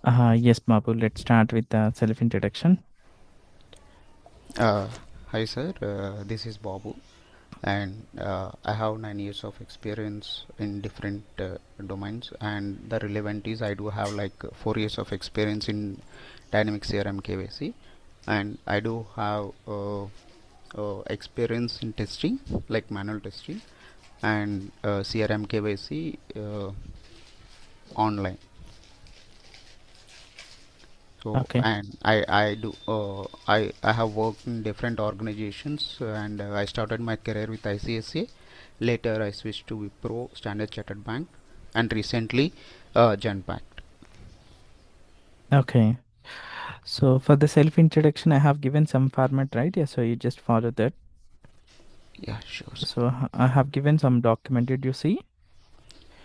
Yes, Babu, let's start with the self-introduction. Uh, Hi sir, this is Babu, and I have 9 years of experience in different domains, and the relevant is I do have like 4 years of experience in Dynamics CRM KYC, and I do have experience in testing, like manual testing, and CRM KYC online. So Okay. and I have worked in different organizations, and I started my career with ICSA. Later I switched to Wipro, Standard Chartered Bank, and recently Genpact. Okay. So for the self-introduction, I have given some format, right? Yeah, so you just follow that. Yeah, sure sir. So I have given some document. Did you see?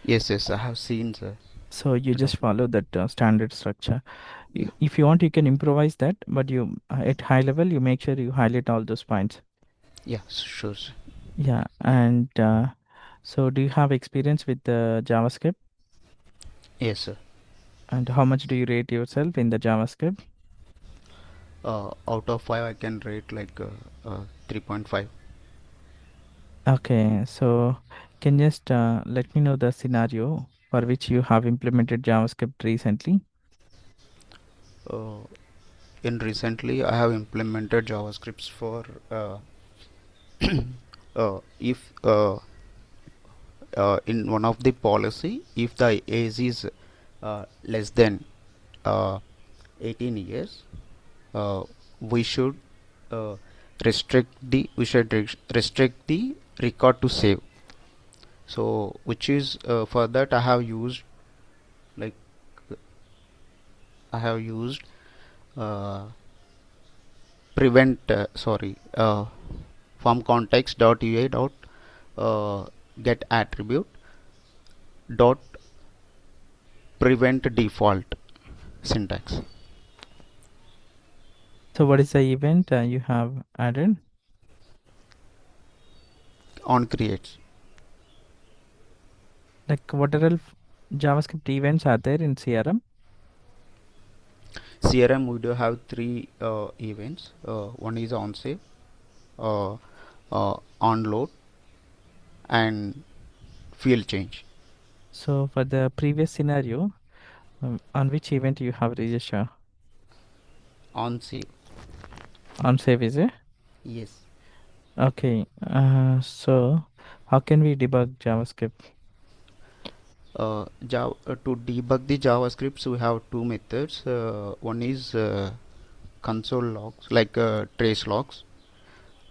Yes, I have seen sir. So you The just document. follow that standard structure. Yeah, If you want, you can improvise that, but you at high level, you make sure you highlight all those points. yeah, sure sir. Yeah, and so do you have experience with the JavaScript? Yes sir. And how much do you rate yourself in the JavaScript? Out of 5 I can rate like 3.5. Okay, so can you just let me know the scenario for which you have implemented JavaScript recently? uh, in recently I have implemented JavaScripts for if in one of the policy, if the age is less than uh, 18 years, uh, we should uh, restrict the record to save. So which is for that like I have used uh, prevent sorry from context dot ui dot get attribute dot prevent default syntax So what is the event you have added? on creates. Like what are all JavaScript events are there in CRM? CRM we do have three events. One is on save, uh, on load, and field change. So for the previous scenario, on which event you have registered? On save, On save is it? yes. Okay. So how can we debug JavaScript? To debug the JavaScripts, we have two methods. One is console logs, like trace logs,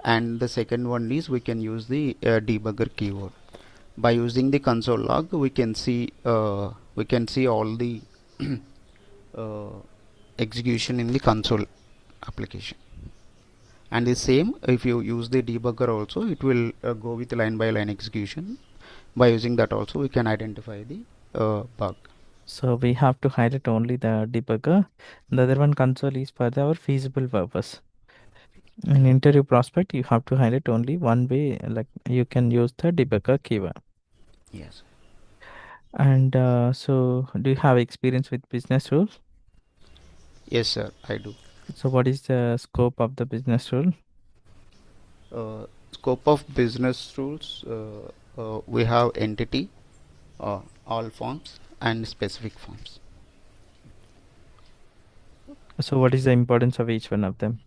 and the second one is we can use the debugger keyword. By using the console log, we can see all the uh, execution in the console application. And the same, if you use the debugger also, it will go with line by line execution. By using that also, we can identify the bug. So we have to highlight only the debugger. The other one console is for our feasible purpose. In interview prospect, you have to highlight only one way, like you can use the debugger keyword. Yes. And so do you have experience with business rules? Yes sir, I do. So what is the scope of the business rule? Scope of business rules, we have entity, all forms, and specific forms. So what is the importance of each one of them?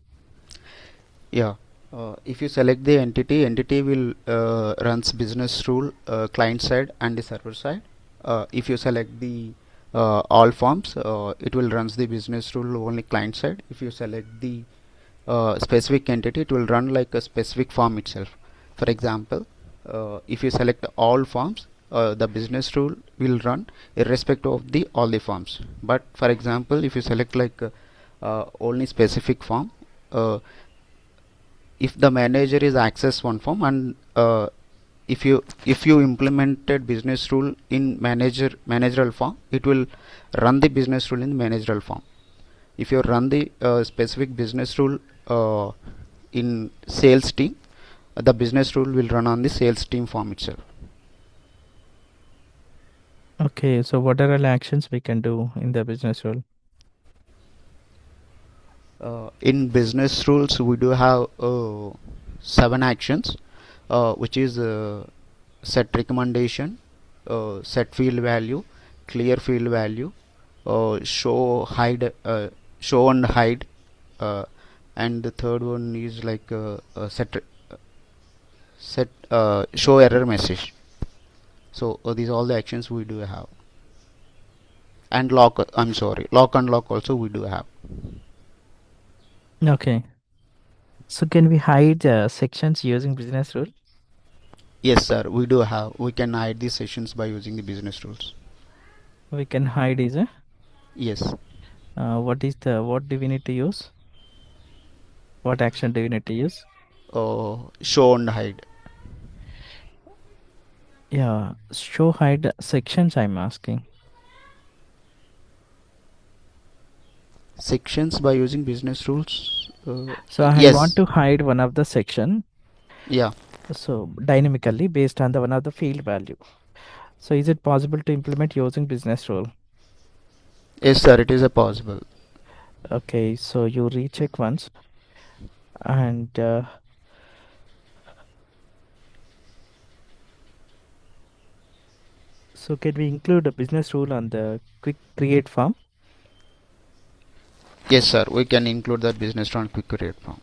Yeah. If you select the entity will runs business rule client side and the server side. If you select the all forms, it will runs the business rule only client side. If you select the specific entity, it will run like a specific form itself. For example, if you select all forms, the business rule will run irrespective of the all the forms. But for example, if you select like only specific form, uh, if the manager is access one form, and if you implemented business rule in managerial form, it will run the business rule in managerial form. If you run the specific business rule in sales team, the business rule will run on the sales team form itself. Okay, so what are all actions we can do in the business rule? In business rules, we do have 7 actions, which is set recommendation, set field value, clear field value, show and hide, uh, and the third one is like show error message. So these are all the actions we do have. And lock, I'm sorry, lock and lock also we do have. Okay. So can we hide sections using business rule? Yes, sir, we do have. We can hide these sessions by using the business rules. We can hide is a Yes. what do we need to use? What action do we need to use? Show and hide. Yeah, show hide sections I'm asking. Sections by using business rules. So I want Yes. to hide one of the section Yeah. so dynamically based on the one of the field value. So is it possible to implement using business rule? Yes, sir. It is a possible. Okay, so you recheck once and so can we include a business rule on the quick create form? Yes, sir. We can include that business run quick create form.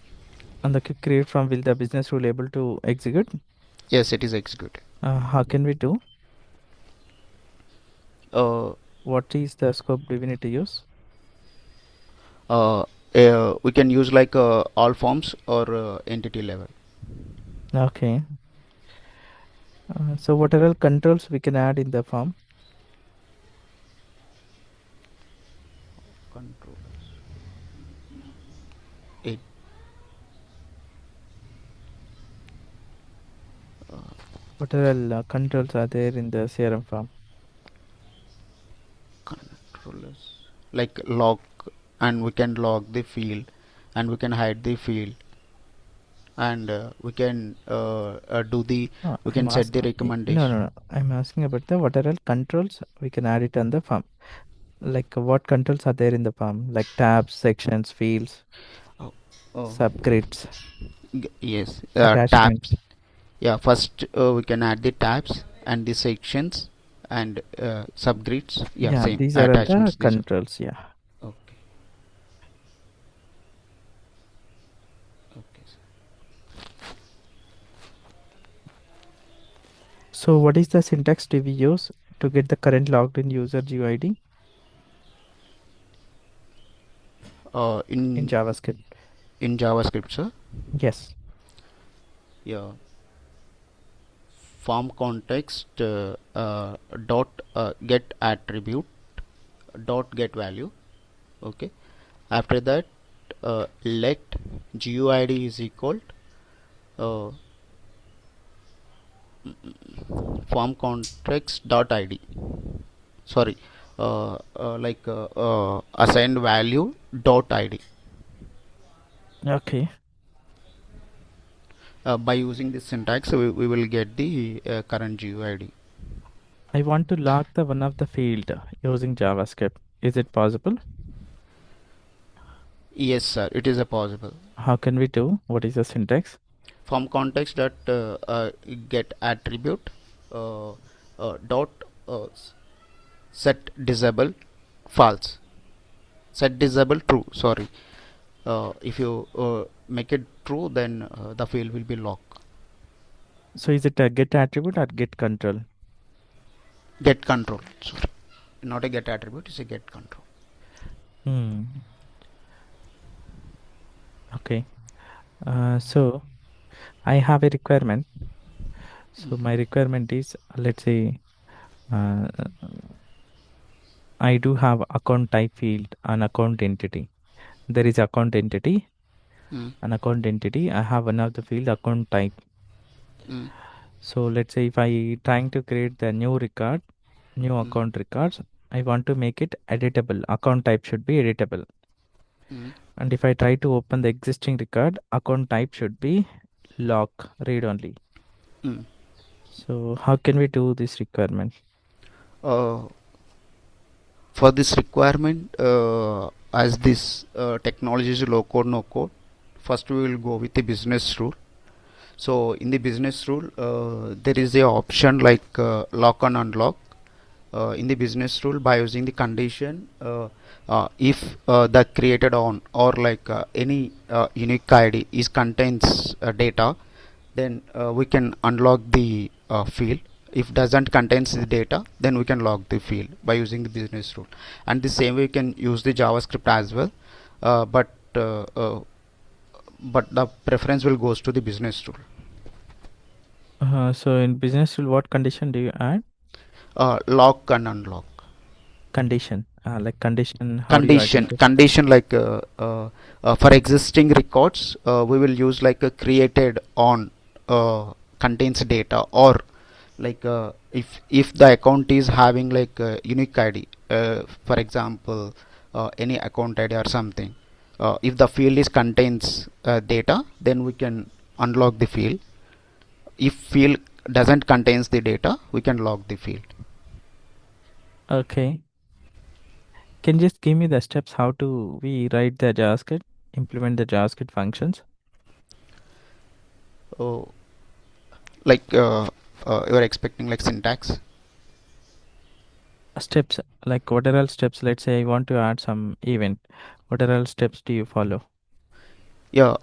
On the quick create form, will the business rule able to execute? Yes, it is executed. How can we do? Uh, What is the scope do we need to use? uh, we can use like all forms or entity level. Okay. So what are all controls we can add in the form? Control. It. What are all controls are there in the CRM form? Controllers like log, and we can log the field, and we can hide the field, and we I'm can set the asking. No, no, recommendation. no. I'm asking about the what are all controls we can add it on the form. Like what controls are there in the form? Like tabs, sections, fields, Oh, oh. subgrids, Yes, tabs. attachments. Yeah, first we can add the tabs and the sections and subgrids. Yeah, Yeah, same these are all the attachments. These are controls. Yeah. okay. Okay. So what is the syntax do we use to get the current logged in user GUID in In JavaScript? JavaScript, sir. Yes. Yeah, form context dot get attribute dot get value. Okay. After that, let GUID is equal uh, form context dot id. Sorry, assigned value dot id. Okay. By using this syntax, we will get the current GUID. I want to log the one of the field using JavaScript. Is it possible? Yes, sir, it is a possible. How can we do? What is the syntax? Form context dot get attribute dot set disable false, set disable true. Sorry, if you make it true, then the field will be locked. So is it a get attribute or get control? Get control. Sorry, not a get attribute. It's a get control. Hmm. Okay. So I have a requirement. So my requirement is, let's say, uh, I do have account type field and account entity. There is account entity, Mm. an account entity. I have one of the field account type. Mm. So let's say if I trying to create the new record, new Mm. account records, I want to make it editable. Account type should be editable. Mm. And if I try to open the existing record, account type should be lock, read only. Mm. So how can we do this requirement? Uh, for this requirement, as this technology is low code no code, first we will go with the business rule. So in the business rule, there is a option like lock and unlock. In the business rule, by using the condition, if the created on or like any unique ID is contains data, then we can unlock the field. If doesn't contains the data, then we can lock the field by using the business rule. And the same way we can use the JavaScript as well, uh, but uh, uh, but the preference will goes to the business rule. So in business rule, what condition do you add? Lock and unlock. Condition. Like condition, how do you condition identify? condition like for existing records, we will use like a created on contains data, or like if the account is having like a unique ID, for example any account ID or something, if the field is contains data, then we can unlock the field. If field doesn't contains the data, we can lock the field. Okay. Can you just give me the steps how to we write the JavaScript, implement the JavaScript functions? Oh, like you're expecting like syntax. Steps, like what are all steps? Let's say I want to add some event. What are all steps do you follow? Yeah,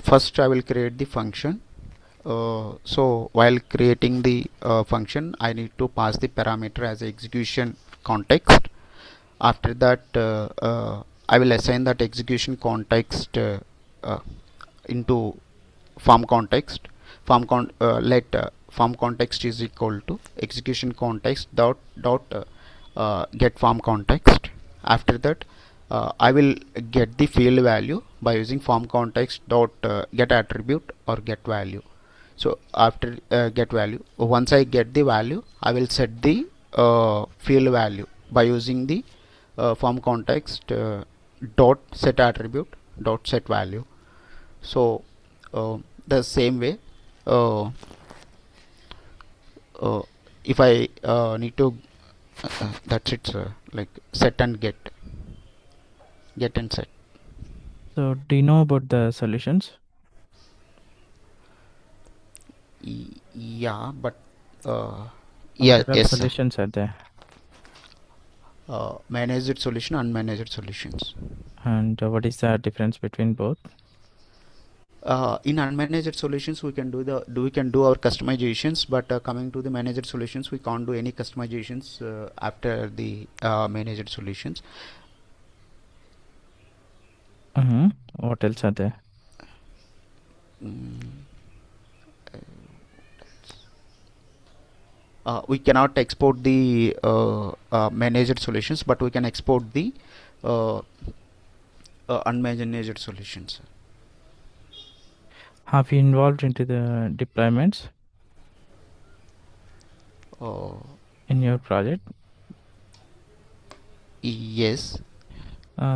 first I will create the function. So while creating the function, I need to pass the parameter as execution context. After that, I will assign that execution context uh, into form context. Let form context is equal to execution context get form context. After that, I will get the field value by using form context dot get attribute or get value. So after get value, once I get the value, I will set the field value by using the form context dot set attribute dot set value. So the same way, uh, uh, if I need to that's it, like set and get and set. So do you know about the solutions? Yeah, but uh, What yeah, are all yes, solutions are there? managed solution, unmanaged solutions. And what is the difference between both? In unmanaged solutions, we can do our customizations, but coming to the managed solutions, we can't do any customizations after the managed solutions. Mm-hmm. What else are there? Mm, we cannot export the managed solutions, but we can export the uh, unmanaged solutions. Have you involved into the deployments Uh, in your project? yes.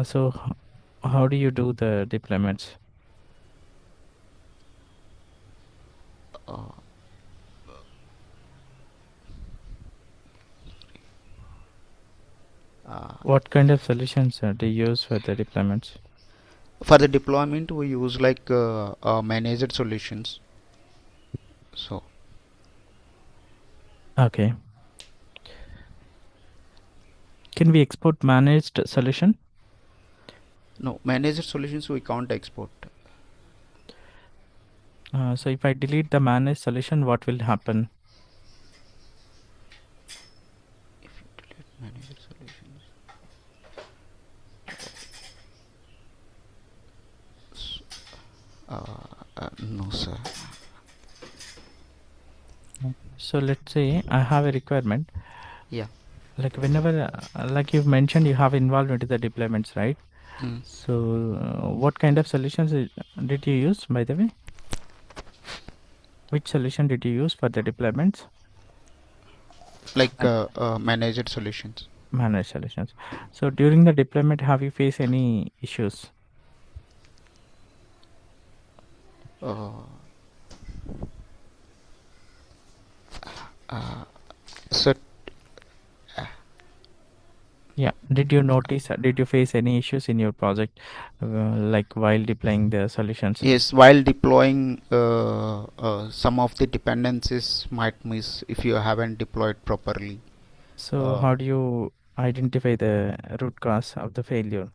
So how do you do the deployments? Uh, uh, What kind of solutions do you use for the deployments? for the deployment, we use like managed solutions. So Okay. Can we export managed solution? no, managed solutions we can't export. So if I delete the managed solution, what will happen? If you delete managed solutions, s- no sir. So let's say I have a requirement, Yeah. like whenever, like you've mentioned, you have involved into the deployments, right? Mm. So what kind of solutions did you use, by the way? Which solution did you use for the deployments? Like Man- managed solutions. Managed solutions. So during the deployment, have you faced any issues? Uh, uh, so Yeah. Did you notice, did you face any issues in your project, like while deploying the solutions? Yes, while deploying, some of the dependencies might miss if you haven't deployed properly. So Uh, how do you identify the root cause of the failure?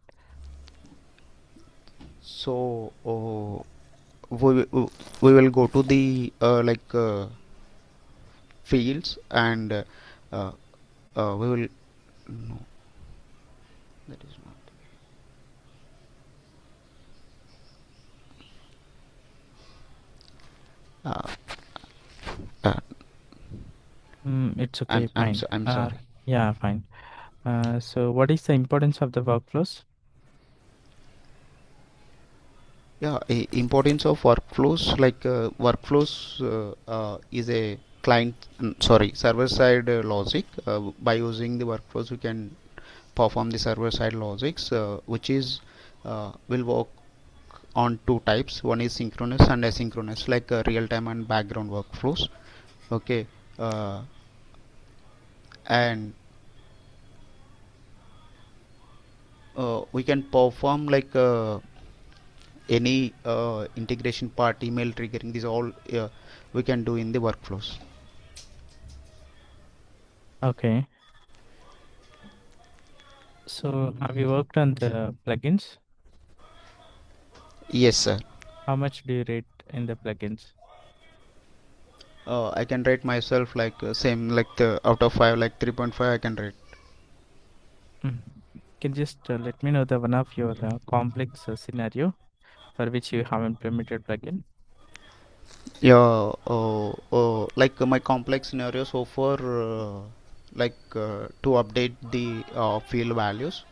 so we will go to the fields, and uh, we will, no, that is not, uh, It's okay, fine. I'm sorry. Yeah, fine. So what is the importance of the workflows? Yeah, importance of workflows, workflows is a sorry, server side logic. By using the workflows we can perform the server side logics, which is will work on two types. One is synchronous and asynchronous, like real time and background workflows. Okay. uh, and we can perform any integration part, email triggering, these all we can do in the workflows. Okay. So have you worked on the plugins? Yes, sir. How much do you rate in the plugins? I can rate myself same, like the out of 5, like 3.5 I can rate. Mm. Can you just let me know the one of your complex scenario for which you have implemented plugin? Yeah. My complex scenario so far, to update the field values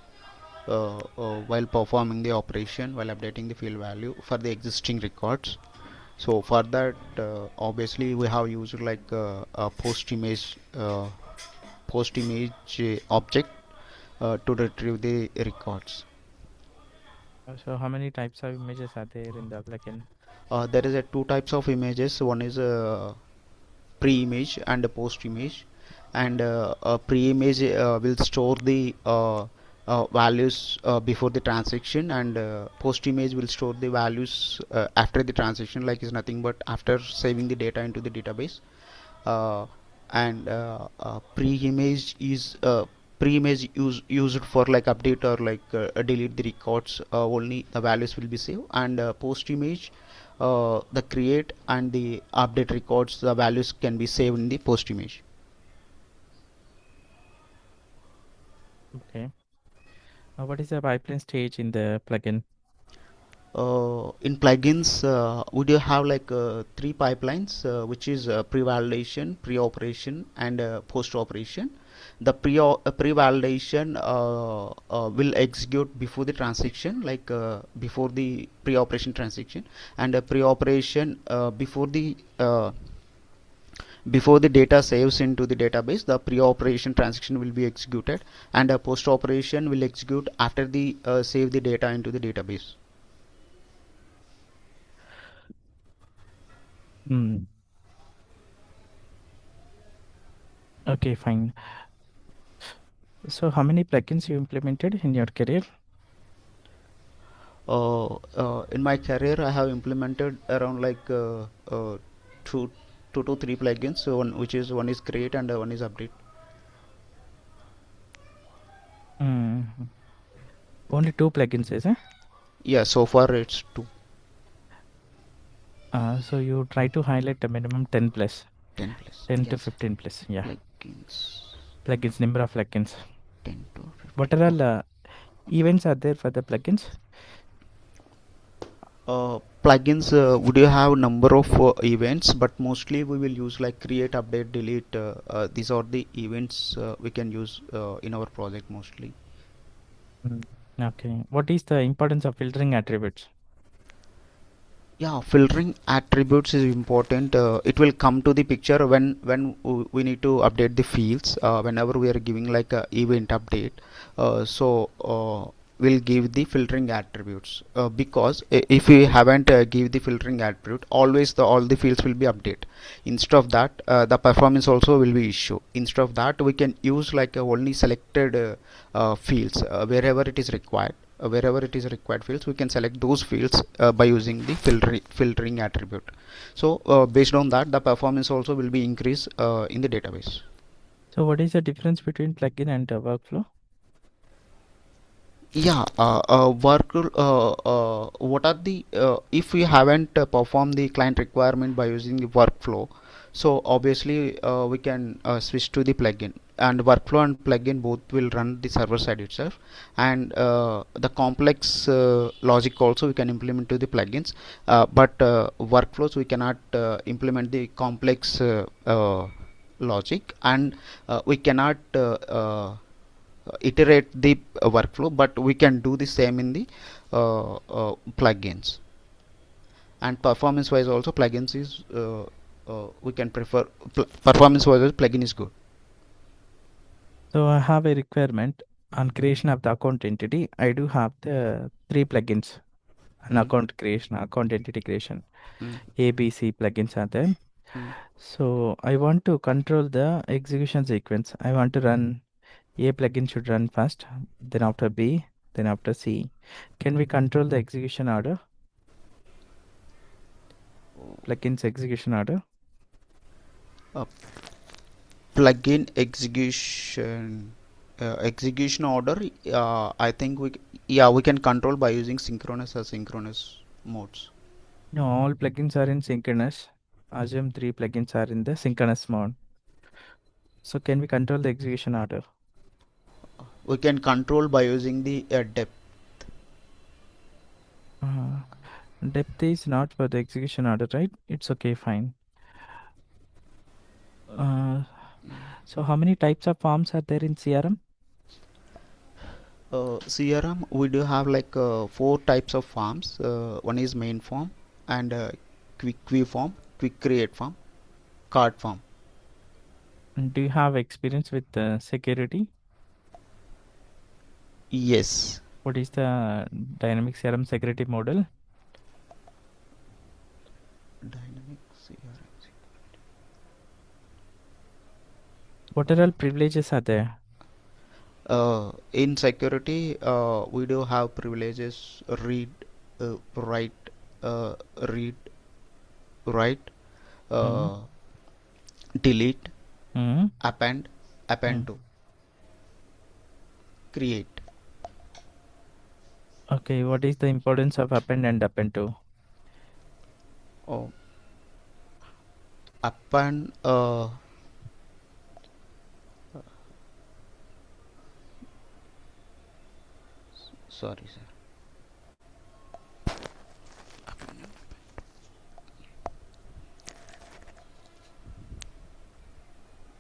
while performing the operation, while updating the field value for the existing records. So for that, obviously we have used a post image object to retrieve the records. So how many types of images are there in the plugin? There is a two types of images. One is a pre-image and a post-image, and a pre-image will store the values before the transaction, and post-image will store the values after the transaction, like is nothing but after saving the data into the database. uh, and pre-image is used for like update or delete the records. Only the values will be saved, and post-image, the create and the update records, the values can be saved in the post-image. Okay. What is the pipeline stage in the plugin? In plugins, we do have three pipelines, which is pre-validation, pre-operation, and post-operation. The pre-validation will execute before the transaction, before the pre-operation transaction, and pre-operation before the data saves into the database, the pre-operation transaction will be executed, and post-operation will execute after the save the data into the database. Hmm. Okay, fine. So how many plugins you implemented in your career? In my career, I have implemented around two, two to three plugins. So one is create and one is update. Mm. Only two plugins, is it? Yeah, so far it's two. So you try to highlight a minimum 10 plus, 10 plus. 10 to Yes. 15 plus. Yeah. Plugins. Plugins, number of plugins. 10 to What 15. are all Okay. events are there for the plugins? Plugins, would you have number of events, but mostly we will use like create, update, delete. These are the events we can use in our project mostly. Mm. Okay. What is the importance of filtering attributes? Yeah, filtering attributes is important. It will come to the picture when we need to update the fields, whenever we are giving like a event update. So will give the filtering attributes, because if we haven't give the filtering attribute, always the all the fields will be update. Instead of that, the performance also will be issue. Instead of that, we can use like only selected fields wherever it is required. Wherever it is required fields, we can select those fields by using the filtering attribute. So based on that, the performance also will be increased in the database. So what is the difference between plugin and workflow? Yeah, what are the if we haven't performed the client requirement by using the workflow, so obviously we can switch to the plugin, and workflow and plugin both will run the server side itself, and the complex logic also we can implement to the plugins, but workflows we cannot implement the complex logic, and we cannot iterate the workflow, but we can do the same in the plugins. And performance wise also, plugins is we can prefer performance wise plugin is good. So I have a requirement on creation of the account entity. I do have the three plugins: an Mm, account creation, account entity creation, mm, ABC plugins are there. mm. So I want to control the execution sequence. I want to run A plugin should run first, then after B, then after C. Can we control the execution order? Plugins execution order? uh, Plugin execution order, I think yeah, we can control by using synchronous or synchronous modes. No, all plugins are in synchronous. Assume three plugins are in the synchronous mode. So can we control the execution order? We can control by using the depth. Uh, Depth is not for the execution order, right? It's okay, fine. Uh, so how many types of forms are there in CRM? CRM, we do have like four types of forms. One is main form, and quick form, quick create form, card form. Do you have experience with security? Yes. What is the dynamic CRM security model? Dynamic CRM. What are all privileges are there? In security, we do have privileges: read, write, uh, read, write, Mm-hmm. uh, delete, Mm-hmm. append, append to, create. Okay, what is the importance of append and append to? Oh, append. Sorry, sir.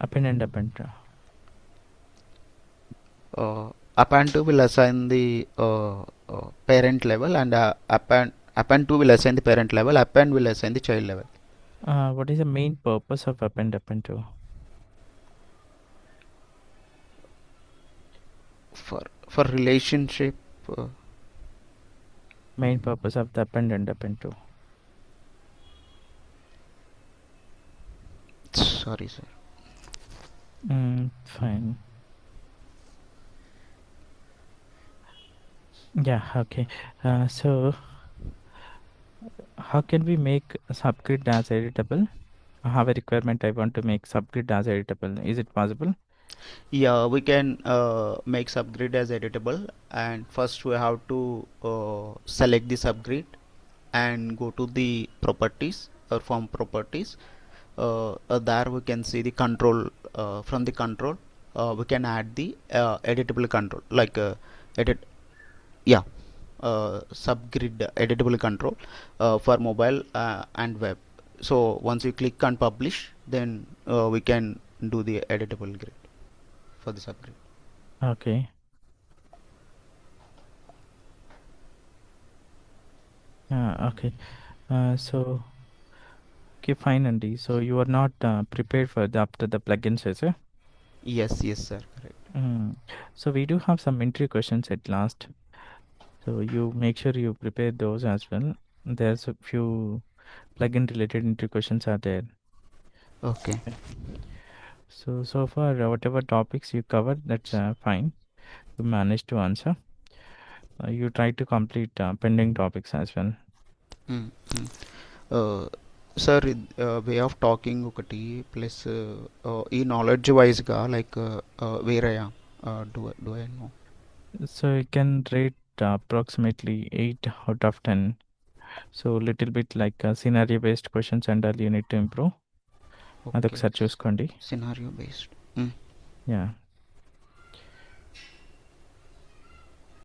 Append and append to. Append to will assign the parent level, and append to will assign the parent level. Append will assign the child level. What is the main purpose of append to? For relationship. Uh, Main purpose of the append and append to. Sorry, sir. Fine. Yeah, okay. So how can we make subgrid as editable? I have a requirement. I want to make subgrid as editable. Is it possible? Yeah, we can make subgrid as editable, and first we have to select the subgrid and go to the properties or form properties. There we can see the control. From the control, we can add the editable control, like edit. Yeah, subgrid editable control for mobile and web. So once you click on publish, then we can do the editable grid for the subgrid. Okay. Okay. So okay, fine, Andy. So you are not prepared for the after the plugins, is it? Yes, yes, sir. Correct. So we do have some entry questions at last. So you make sure you prepare those as well. There's a few plugin related interview questions are there. Okay. Okay. So far, whatever topics you covered, that's fine. You managed to answer. You try to complete pending topics as well. Mm, mm. Sir way of talking ఒకటి plus ఈ knowledge వైజ్గా like వేరే do I know. So you can rate approximately 8 out of 10. So little bit like scenario based questions and all you need to improve. Okay, అదొకసారి చూసుకోండి. Scenario based. Yeah.